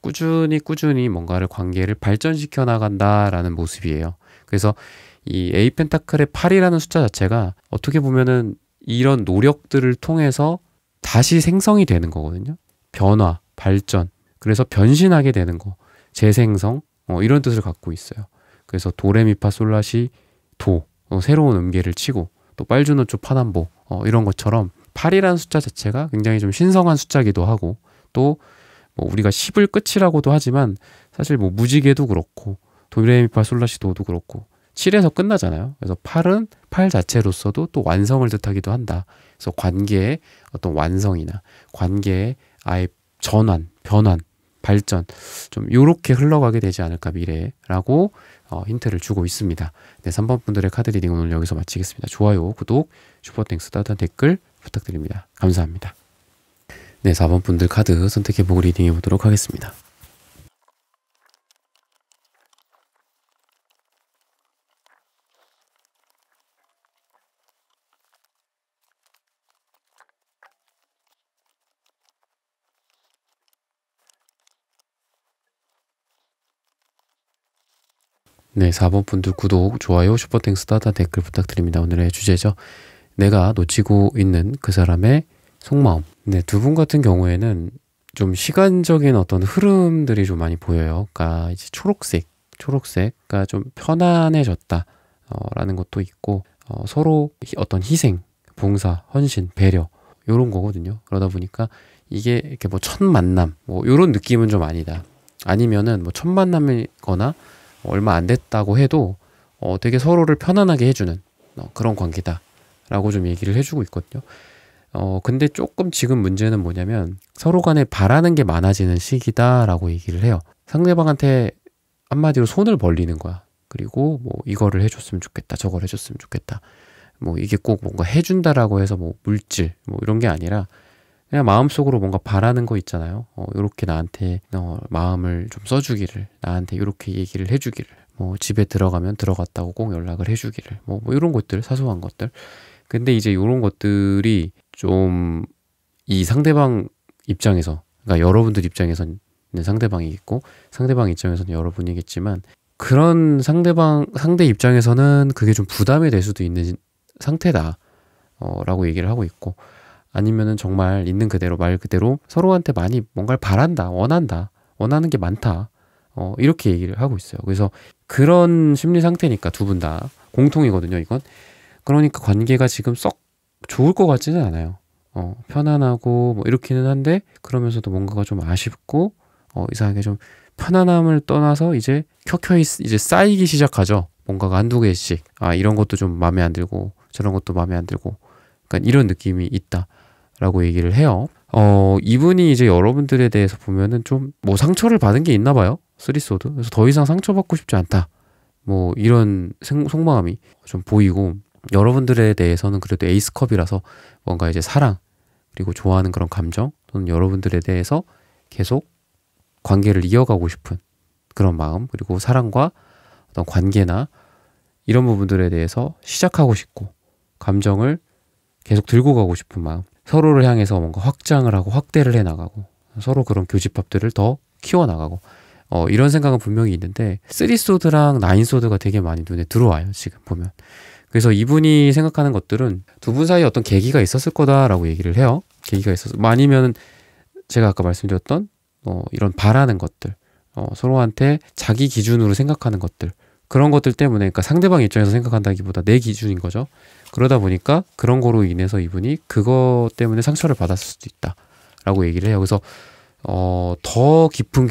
꾸준히 뭔가를 관계를 발전시켜 나간다라는 모습이에요. 그래서 이 에이 펜타클의 8이라는 숫자 자체가 어떻게 보면은 이런 노력들을 통해서 다시 생성이 되는 거거든요. 변화, 발전 그래서 변신하게 되는 거 재생성 이런 뜻을 갖고 있어요. 그래서 도레미파솔라시 도 새로운 음계를 치고 또 빨주노초 파남보 이런 것처럼 8이라는 숫자 자체가 굉장히 좀 신성한 숫자기도 하고 또 뭐 우리가 10을 끝이라고도 하지만 사실 뭐 무지개도 그렇고 도레미파솔라시 도도 그렇고 7에서 끝나잖아요. 그래서 8은 8 자체로서도 또 완성을 뜻하기도 한다. 그래서 관계의 어떤 완성이나 관계의 아예 전환, 변환, 발전 좀 요렇게 흘러가게 되지 않을까 미래라고 힌트를 주고 있습니다. 네, 3번 분들의 카드 리딩 오늘 여기서 마치겠습니다. 좋아요, 구독, 슈퍼땡스 따뜻한 댓글 부탁드립니다. 감사합니다. 네, 4번 분들 카드 선택해보고 리딩해 보도록 하겠습니다. 네, 4번 분들 구독, 좋아요, 슈퍼땡스 따뜻한 댓글 부탁드립니다. 오늘의 주제죠. 내가 놓치고 있는 그 사람의 속마음. 네, 두 분 같은 경우에는 좀 시간적인 어떤 흐름들이 좀 많이 보여요. 그러니까 이제 초록색, 그러니까 좀 편안해졌다. 라는 것도 있고, 서로 어떤 희생, 봉사, 헌신, 배려, 요런 거거든요. 그러다 보니까 이게 이렇게 뭐 첫 만남, 뭐 요런 느낌은 좀 아니다. 아니면은 뭐 첫 만남이거나 얼마 안 됐다고 해도 되게 서로를 편안하게 해주는 그런 관계다라고 좀 얘기를 해주고 있거든요. 근데 조금 지금 문제는 뭐냐면 서로 간에 바라는 게 많아지는 시기다라고 얘기를 해요. 상대방한테 한마디로 손을 벌리는 거야. 그리고 뭐 이거를 해줬으면 좋겠다, 저걸 해줬으면 좋겠다. 뭐 이게 꼭 뭔가 해준다라고 해서 뭐 물질 뭐 이런 게 아니라 그냥 마음속으로 뭔가 바라는 거 있잖아요. 요렇게 나한테 마음을 좀 써주기를, 나한테 요렇게 얘기를 해주기를, 뭐 집에 들어가면 들어갔다고 꼭 연락을 해주기를, 뭐 이런 것들, 사소한 것들. 근데 이제 요런 것들이 좀 이 상대방 입장에서, 그러니까 여러분들 입장에서는 상대방이 있고 상대방 입장에서는 여러분이겠지만, 그런 상대 입장에서는 그게 좀 부담이 될 수도 있는 상태다 라고 얘기를 하고 있고, 아니면은 정말 있는 그대로 말 그대로 서로한테 많이 뭔가를 바란다, 원하는 게 많다, 이렇게 얘기를 하고 있어요. 그래서 그런 심리 상태니까 두 분 다 공통이거든요, 이건. 그러니까 관계가 지금 썩 좋을 것 같지는 않아요. 편안하고 뭐 이렇기는 한데, 그러면서도 뭔가가 좀 아쉽고, 이상하게 좀 편안함을 떠나서 이제 켜켜이 이제 쌓이기 시작하죠. 뭔가가 한두 개씩. 이런 것도 좀 마음에 안 들고, 저런 것도 마음에 안 들고. 그러니까 이런 느낌이 있다라고 얘기를 해요. 이분이 이제 여러분들에 대해서 보면은 좀 뭐 상처를 받은 게 있나 봐요. 쓰리소드. 그래서 더 이상 상처받고 싶지 않다. 뭐 이런 속마음이 좀 보이고, 여러분들에 대해서는 그래도 에이스컵이라서 뭔가 이제 사랑, 그리고 좋아하는 그런 감정, 또는 여러분들에 대해서 계속 관계를 이어가고 싶은 그런 마음, 그리고 사랑과 어떤 관계나 이런 부분들에 대해서 시작하고 싶고, 감정을 계속 들고 가고 싶은 마음, 서로를 향해서 뭔가 확장을 하고 확대를 해 나가고, 서로 그런 교집합들을 더 키워 나가고, 이런 생각은 분명히 있는데, 쓰리소드랑 나인소드가 되게 많이 눈에 들어와요, 지금 보면. 그래서 이분이 생각하는 것들은 두 분 사이에 어떤 계기가 있었을 거다라고 얘기를 해요. 계기가 있었어. 아니면은 제가 아까 말씀드렸던 이런 바라는 것들, 서로한테 자기 기준으로 생각하는 것들, 그런 것들 때문에, 그러니까 상대방 입장에서 생각한다기보다 내 기준인 거죠. 그러다 보니까 그런 거로 인해서 이분이 그것 때문에 상처를 받았을 수도 있다라고 얘기를 해요. 그래서 더 깊은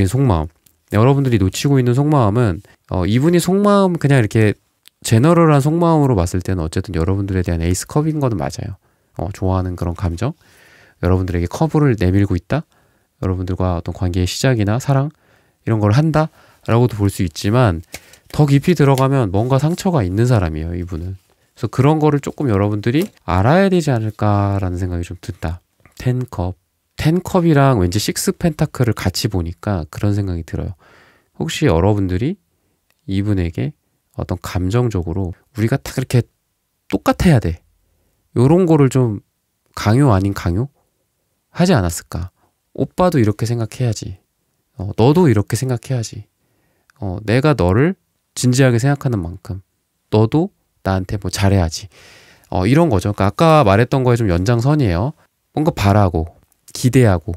속마음, 여러분들이 놓치고 있는 속마음은, 이분이 속마음 그냥 이렇게 제너럴한 속마음으로 봤을 때는 어쨌든 여러분들에 대한 에이스컵인 거는 맞아요. 좋아하는 그런 감정, 여러분들에게 커브를 내밀고 있다, 여러분들과 어떤 관계의 시작이나 사랑 이런 걸 한다 라고도 볼 수 있지만, 더 깊이 들어가면 뭔가 상처가 있는 사람이에요, 이분은. 그래서 그런 거를 조금 여러분들이 알아야 되지 않을까라는 생각이 좀 든다. 텐컵이랑 왠지 식스 펜타클을 같이 보니까 그런 생각이 들어요. 혹시 여러분들이 이분에게 어떤 감정적으로 우리가 딱 이렇게 똑같아야 돼, 요런 거를 좀 강요 아닌 강요 하지 않았을까? 오빠도 이렇게 생각해야지, 너도 이렇게 생각해야지, 내가 너를 진지하게 생각하는 만큼 너도 나한테 뭐 잘해야지, 이런 거죠. 그러니까 아까 말했던 거에 좀 연장선이에요. 뭔가 바라고 기대하고,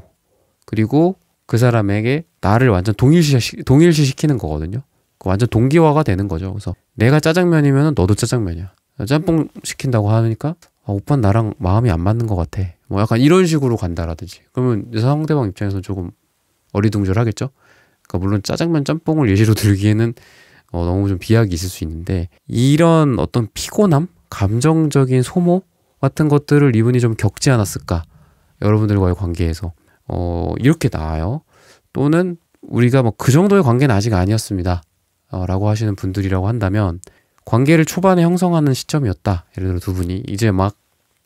그리고 그 사람에게 나를 완전 동일시시키는 거거든요. 완전 동기화가 되는 거죠. 그래서 내가 짜장면이면 너도 짜장면이야. 짬뽕 시킨다고 하니까 오빠는 나랑 마음이 안 맞는 것 같아, 뭐 약간 이런 식으로 간다라든지. 그러면 상대방 입장에서는 조금 어리둥절하겠죠. 그러니까 물론 짜장면 짬뽕을 예시로 들기에는 너무 좀 비약이 있을 수 있는데, 이런 어떤 피곤함, 감정적인 소모 같은 것들을 이분이 좀 겪지 않았을까, 여러분들과의 관계에서. 이렇게 나와요. 또는 우리가 뭐 그 정도의 관계는 아직 아니었습니다 라고 하시는 분들이라고 한다면, 관계를 초반에 형성하는 시점이었다. 예를 들어 두 분이 이제 막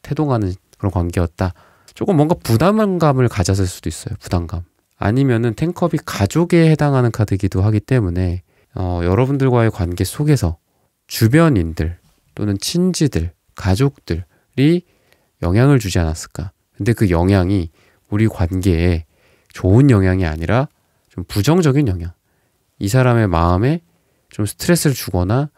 태동하는 그런 관계였다. 조금 뭔가 부담감을 가졌을 수도 있어요. 부담감. 아니면은 텐컵이 가족에 해당하는 카드이기도 하기 때문에, 여러분들과의 관계 속에서 주변인들 또는 친지들, 가족들이 영향을 주지 않았을까. 근데 그 영향이 우리 관계에 좋은 영향이 아니라 좀 부정적인 영향, 이 사람의 마음에 좀 스트레스를 주거나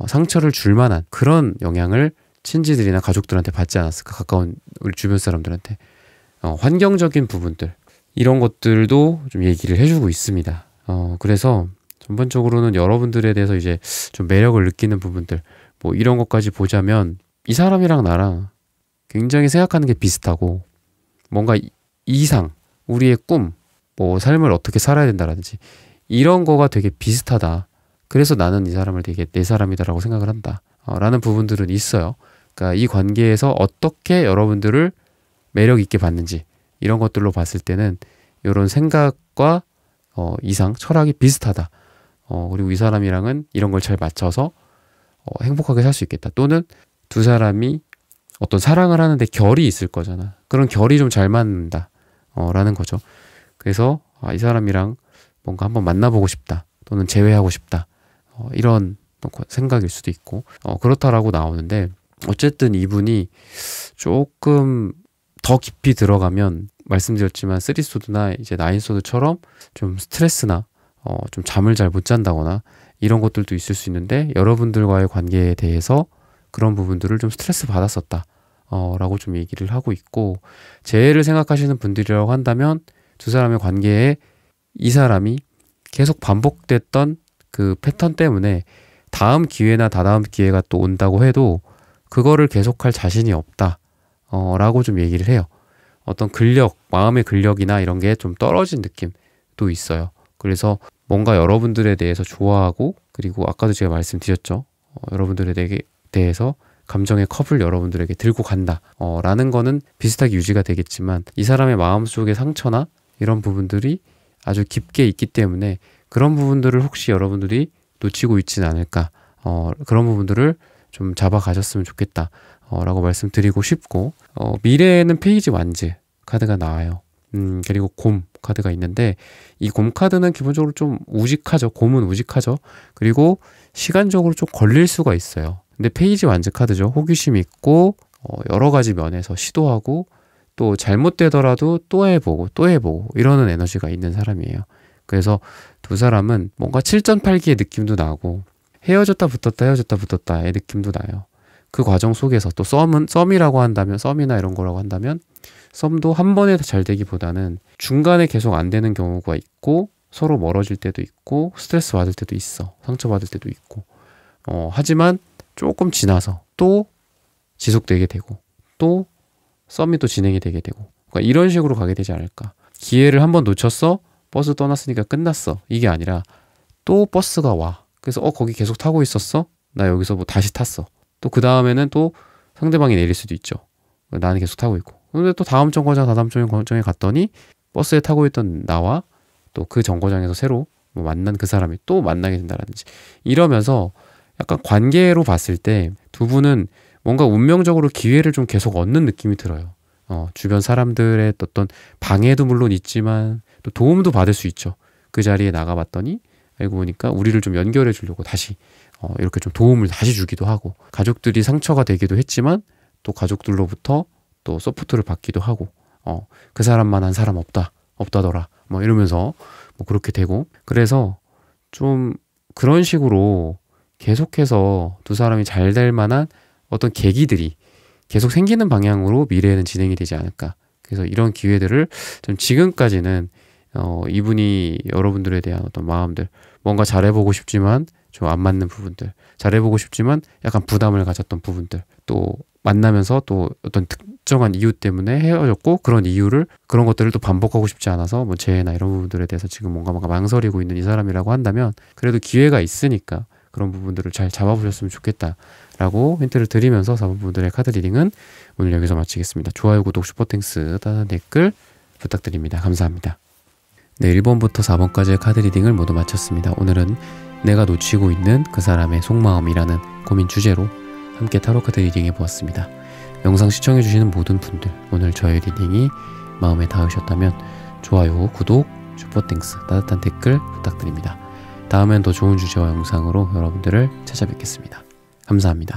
상처를 줄 만한 그런 영향을 친지들이나 가족들한테 받지 않았을까. 가까운 우리 주변 사람들한테 환경적인 부분들, 이런 것들도 좀 얘기를 해주고 있습니다. 그래서 전반적으로는 여러분들에 대해서 이제 좀 매력을 느끼는 부분들, 뭐 이런 것까지 보자면 이 사람이랑 나랑 굉장히 생각하는 게 비슷하고, 뭔가 이상, 우리의 꿈, 뭐 삶을 어떻게 살아야 된다라든지 이런 거가 되게 비슷하다. 그래서 나는 이 사람을 되게 내 사람이다라고 생각을 한다. 라는 부분들은 있어요. 그러니까 이 관계에서 어떻게 여러분들을 매력 있게 봤는지 이런 것들로 봤을 때는 이런 생각과 이상, 철학이 비슷하다. 그리고 이 사람이랑은 이런 걸 잘 맞춰서 행복하게 살 수 있겠다. 또는 두 사람이 어떤 사랑을 하는데 결이 있을 거잖아. 그런 결이 좀 잘 맞는다. 라는 거죠. 그래서 이 사람이랑 뭔가 한번 만나보고 싶다. 또는 재회하고 싶다. 이런 생각일 수도 있고 그렇다라고 나오는데, 어쨌든 이분이 조금 더 깊이 들어가면 말씀드렸지만 3소드나 이제 9소드처럼 좀 스트레스나 좀 잠을 잘 못 잔다거나 이런 것들도 있을 수 있는데, 여러분들과의 관계에 대해서 그런 부분들을 좀 스트레스 받았었다 라고 좀 얘기를 하고 있고, 재해를 생각하시는 분들이라고 한다면 두 사람의 관계에 이 사람이 계속 반복됐던 그 패턴 때문에 다음 기회나 다다음 기회가 또 온다고 해도 그거를 계속할 자신이 없다 라고 좀 얘기를 해요. 어떤 근력, 마음의 근력이나 이런 게 좀 떨어진 느낌도 있어요. 그래서 뭔가 여러분들에 대해서 좋아하고, 그리고 아까도 제가 말씀드렸죠. 여러분들에 대해서 감정의 컵을 여러분들에게 들고 간다 라는 거는 비슷하게 유지가 되겠지만, 이 사람의 마음속의 상처나 이런 부분들이 아주 깊게 있기 때문에 그런 부분들을 혹시 여러분들이 놓치고 있지는 않을까, 그런 부분들을 좀 잡아가셨으면 좋겠다 라고 말씀드리고 싶고, 미래에는 페이지 완즈 카드가 나와요. 그리고 곰 카드가 있는데, 이 곰 카드는 기본적으로 좀 우직하죠. 곰은 우직하죠. 그리고 시간적으로 좀 걸릴 수가 있어요. 근데 페이지 완즈 카드죠. 호기심 있고 여러 가지 면에서 시도하고, 또 잘못되더라도 또 해보고 또 해보고 이러는 에너지가 있는 사람이에요. 그래서 두 사람은 뭔가 7전8기의 느낌도 나고, 헤어졌다 붙었다 헤어졌다 붙었다의 느낌도 나요. 그 과정 속에서 또 썸이라고 한다면, 썸이나 이런 거라고 한다면, 썸도 한 번에 잘 되기보다는 중간에 계속 안 되는 경우가 있고, 서로 멀어질 때도 있고, 스트레스 받을 때도 있어, 상처받을 때도 있고, 하지만 조금 지나서 또 지속되게 되고, 또 썸이 또 진행이 되게 되고, 그러니까 이런 식으로 가게 되지 않을까. 기회를 한번 놓쳤어, 버스 떠났으니까 끝났어, 이게 아니라 또 버스가 와. 그래서 거기 계속 타고 있었어? 나 여기서 뭐 다시 탔어. 또 그 다음에는 또 상대방이 내릴 수도 있죠. 나는 계속 타고 있고. 근데 또 다음 정거장, 다다음 정거장에 갔더니 버스에 타고 있던 나와 또 그 정거장에서 새로 뭐 만난 그 사람이 또 만나게 된다라든지, 이러면서 약간 관계로 봤을 때 두 분은 뭔가 운명적으로 기회를 좀 계속 얻는 느낌이 들어요. 주변 사람들의 어떤 방해도 물론 있지만 또 도움도 받을 수 있죠. 그 자리에 나가봤더니 알고 보니까 우리를 좀 연결해 주려고 다시 이렇게 좀 도움을 다시 주기도 하고, 가족들이 상처가 되기도 했지만 또 가족들로부터 또 서포트를 받기도 하고, 그 사람만한 사람 없다더라 뭐 이러면서 뭐 그렇게 되고, 그래서 좀 그런 식으로 계속해서 두 사람이 잘 될 만한 어떤 계기들이 계속 생기는 방향으로 미래에는 진행이 되지 않을까. 그래서 이런 기회들을 좀 지금까지는 이분이 여러분들에 대한 어떤 마음들, 뭔가 잘해보고 싶지만 좀 안 맞는 부분들, 잘해보고 싶지만 약간 부담을 가졌던 부분들, 또 만나면서 또 어떤 특정한 이유 때문에 헤어졌고, 그런 것들을 또 반복하고 싶지 않아서 뭐 재해나 이런 부분들에 대해서 지금 뭔가 망설이고 있는 이 사람이라고 한다면, 그래도 기회가 있으니까 그런 부분들을 잘 잡아보셨으면 좋겠다라고 힌트를 드리면서 4번 분들의 카드 리딩은 오늘 여기서 마치겠습니다. 좋아요, 구독, 슈퍼땡스, 따뜻한 댓글 부탁드립니다. 감사합니다. 네, 1번부터 4번까지의 카드 리딩을 모두 마쳤습니다. 오늘은 내가 놓치고 있는 그 사람의 속마음이라는 고민 주제로 함께 타로 카드 리딩 해보았습니다. 영상 시청해주시는 모든 분들, 오늘 저의 리딩이 마음에 닿으셨다면 좋아요, 구독, 슈퍼땡스, 따뜻한 댓글 부탁드립니다. 다음엔 더 좋은 주제와 영상으로 여러분들을 찾아뵙겠습니다. 감사합니다.